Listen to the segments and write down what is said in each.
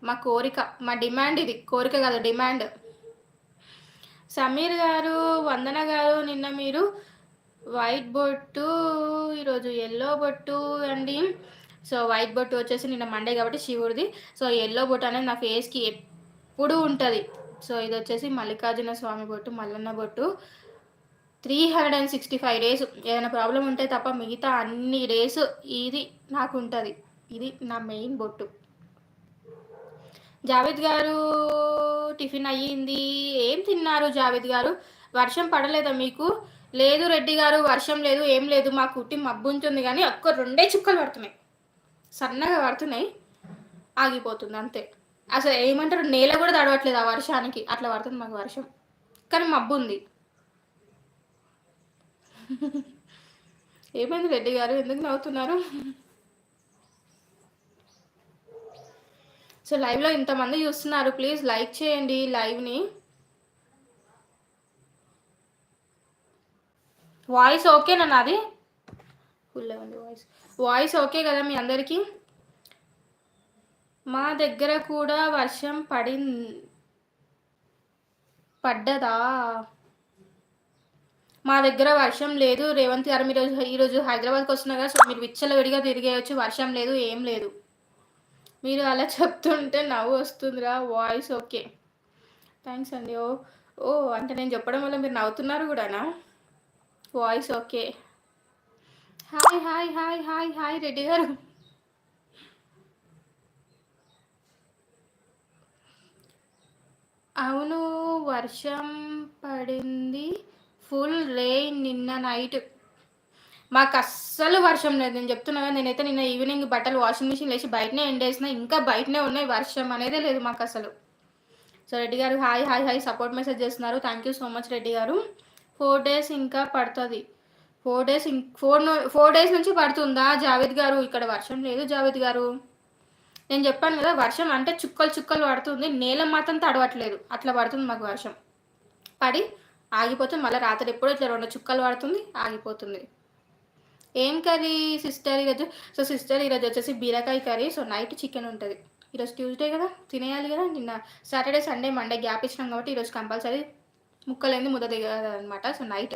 మా కోరిక, మా డిమాండ్ ఇది. కోరిక కాదు, డిమాండ్. సమీర్ గారు, వందన గారు, నిన్న మీరు వైట్ బొట్టు, ఈరోజు ఎల్లో బొట్టు అండి. సో వైట్ బొట్టు వచ్చేసి నిన్న మండే కాబట్టి శివుడిది. సో ఎల్లో బొట్టు అనేది నా ఫేస్కి ఎప్పుడు ఉంటుంది. సో ఇది వచ్చేసి మల్లికార్జున స్వామి బొట్టు, మల్లన్న బొట్టు. 365 డేస్ ఏదైనా ప్రాబ్లం ఉంటే తప్ప మిగతా అన్ని డేస్ ఇది నాకు ఉంటుంది. ఇది నా మెయిన్ బొట్టు. జావేద్ గారు టిఫిన్ అయ్యింది. ఏం తిన్నారు జావేద్ గారు? వర్షం పడలేదా మీకు? లేదు రెడ్డి గారు, వర్షం లేదు, ఏం లేదు. మా కుట్టి మబ్బు ఉంటుంది కానీ ఒక్క 2 చుక్కలు పడుతున్నాయి, సన్నగా పడుతున్నాయి, ఆగిపోతుంది అంతే. అసలు ఏమంటారు, నేల కూడా తడవట్లేదు ఆ వర్షానికి, అట్లా పడుతుంది మాకు వర్షం. కానీ మబ్బు ఉంది. ఏమైంది రెడ్డి గారు, ఎందుకు నవ్వుతున్నారు? సో లైవ్లో ఇంతమంది చూస్తున్నారు, ప్లీజ్ లైక్ చేయండి లైవ్ని. వాయిస్ ఓకేనా నాది? ఫుల్ ఉంది వాయిస్ ఓకే కదా మీ అందరికీ? మా దగ్గర కూడా వర్షం పడ్డదా? మా దగ్గర వర్షం లేదు రేవంత్ గారు. మీరు ఈరోజు హైదరాబాద్కి వస్తున్నారు కదా, సో మీరు విచ్చలవిడిగా తిరిగేయచ్చు. వర్షం లేదు, ఏం లేదు. మీరు అలా చెప్తుంటే నవ్వు వస్తుందిరా. వాయిస్ ఓకే, థ్యాంక్స్ అండి. ఓ అంటే నేను చెప్పడం వల్ల మీరు నవ్వుతున్నారు కూడానా? Voice okay. Hi hi hi hi hi Reddy గారు. అవును, వర్షం పడింది, ఫుల్ రెయిన్ నిన్న నైట్. మాకు అస్సలు వర్షం లేదు, నేను చెప్తున్నా కదా. నేనైతే నిన్న ఈవినింగ్ బట్టలు వాషింగ్ మిషన్ వేసి బయటనే ఎండేసిన, ఇంకా బయటనే ఉన్నాయి. వర్షం అనేదే లేదు మాకు అసలు. So Reddy garu hi hi hi support message చేస్తున్నారు. Thank you so much Reddy garu. 4 days ఇంకా పడుతుంది. 4 days నుంచి పడుతుందా జావేద్ గారు? ఇక్కడ వర్షం లేదు జావేద్ గారు. నేను చెప్పాను కదా, వర్షం అంటే చుక్కలు చుక్కలు పడుతుంది, నేల మాత్రం తడవట్లేదు. అట్లా పడుతుంది మాకు వర్షం. పడి ఆగిపోతుంది, మళ్ళీ రాత్రి ఎప్పుడో ఇట్లా 2 చుక్కలు పడుతుంది, ఆగిపోతుంది. ఏం కర్రీ సిస్టర్ ఈరోజు? సో సిస్టర్ ఈరోజు వచ్చేసి బీరకాయ కర్రీ. సో నైట్ చికెన్ ఉంటుంది. ఈరోజు ట్యూస్డే కదా, తినేయాలి కదా. నిన్న సాటర్డే సండే మండే గ్యాప్ ఇచ్చినాం కాబట్టి ఈరోజు కంపల్సరీ ముక్కలేంది ముద్ద దిగదు అనమాట. సో నైట్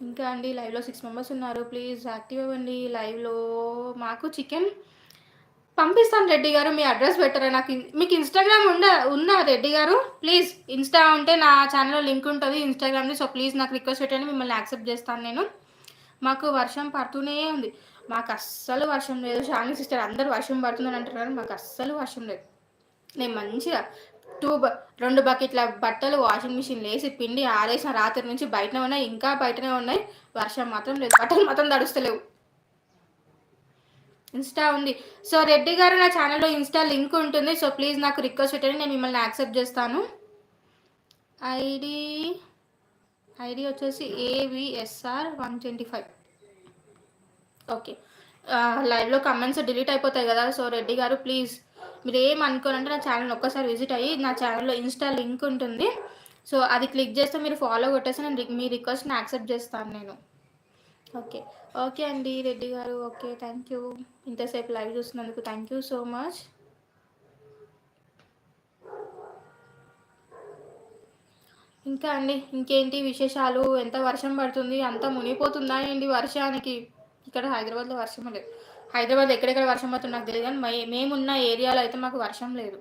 ఇంకా అండి, లైవ్లో 6 members ఉన్నారు, ప్లీజ్ యాక్టివ్ అవ్వండి లైవ్లో. మాకు చికెన్ పంపిస్తాను రెడ్డి గారు, మీ అడ్రస్ పెట్టరా నాకు? మీకు ఇన్స్టాగ్రామ్ ఉందా రెడ్డి గారు? ప్లీజ్ ఇన్స్టా ఉంటే నా ఛానల్లో లింక్ ఉంటుంది ఇన్స్టాగ్రామ్ది. సో ప్లీజ్ నాకు రిక్వెస్ట్ పెట్టండి, మిమ్మల్ని యాక్సెప్ట్ చేస్తాను నేను. మాకు వర్షం పడుతూనే ఉంది, మాకు అస్సలు వర్షం లేదు. షాని సిస్టర్ అందరూ వర్షం పడుతుందని అంటున్నారు, మాకు అస్సలు వర్షం లేదు. నేను మంచిగా 2 బకెట్ల బట్టలు వాషింగ్ మిషన్ వేసి పిండి ఆరేసిన రాత్రి నుంచి బయటనే ఉన్నాయి, ఇంకా బయటనే ఉన్నాయి. వర్షం మాత్రం లేదు, బట్టలు మాత్రం తడుస్తలేవు. ఇన్స్టా ఉంది. సో రెడ్డి గారు నా ఛానల్లో ఇన్స్టా లింక్ ఉంటుంది. సో ప్లీజ్ నాకు రిక్వెస్ట్ పెట్టండి, నేను మిమ్మల్ని యాక్సెప్ట్ చేస్తాను. ఐడి వచ్చేసి AVSR 125. ఓకే, లైవ్లో కమెంట్స్ డిలీట్ అయిపోతాయి కదా. సో రెడ్డి గారు ప్లీజ్ మీరు ఏమనుకోనంటే నా ఛానల్ ఒక్కసారి విజిట్ అయ్యి, నా ఛానల్లో ఇన్స్టా లింక్ ఉంటుంది. సో అది క్లిక్ చేస్తే మీరు ఫాలో కొట్టేసి నేను మీ రిక్వెస్ట్ని యాక్సెప్ట్ చేస్తాను నేను. ఓకే ఓకే అండి Reddy garu, okay thank you. ఇంతసేపు లైవ్ చూస్తున్నందుకు థ్యాంక్ యూ సో మచ్. ఇంకా అండి, ఇంకేంటి విశేషాలు? ఎంత వర్షం పడుతుంది? అంతా మునిగిపోతుందా ఏంటి వర్షానికి? ఇక్కడ హైదరాబాద్లో వర్షం లేదు. హైదరాబాద్ ఎక్కడెక్కడ వర్షం పడుతుంది నాకు తెలియదు, కానీ మేమున్న ఏరియాలో అయితే మాకు వర్షం లేదు.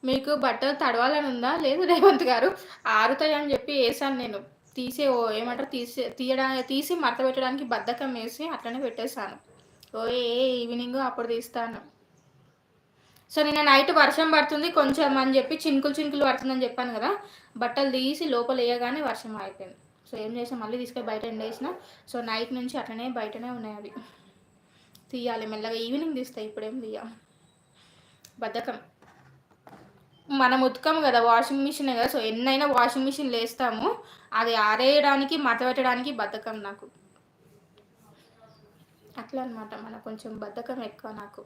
మీకు బట్టలు తడవాలని ఉందా? లేదు రేవంత్ గారు, ఆరుతాయి అని చెప్పి వేసాను నేను. ఏమంటారు తీసి మడత పెట్టడానికి బద్ధకం వేసి అట్లనే పెట్టేశాను. ఈవినింగ్ అప్పుడు తీస్తాను. సో నిన్న నైట్ వర్షం పడుతుంది కొంచెం అని చెప్పి చినుకులు పడుతుందని చెప్పాను కదా, బట్టలు తీసి లోపల వేయగానే వర్షం అయిపోయింది. సో ఏం చేసాం, మళ్ళీ తీసుకొని బయట ఎండేసిన. సో నైట్ నుంచి అట్లనే బయటనే ఉన్నాయి, అవి తీయాలి మెల్లగా, ఈవినింగ్ తీస్తాయి, ఇప్పుడేం తీయ బద్ధకం. మనం ఉతకము కదా, వాషింగ్ మిషనే కదా. సో ఎన్నైనా వాషింగ్ మిషన్ వేస్తాము, అది ఆరేయడానికి మడత పెట్టడానికి బద్ధకం నాకు. అట్లా అనమాట, మనకు కొంచెం బద్ధకం ఎక్కువ నాకు.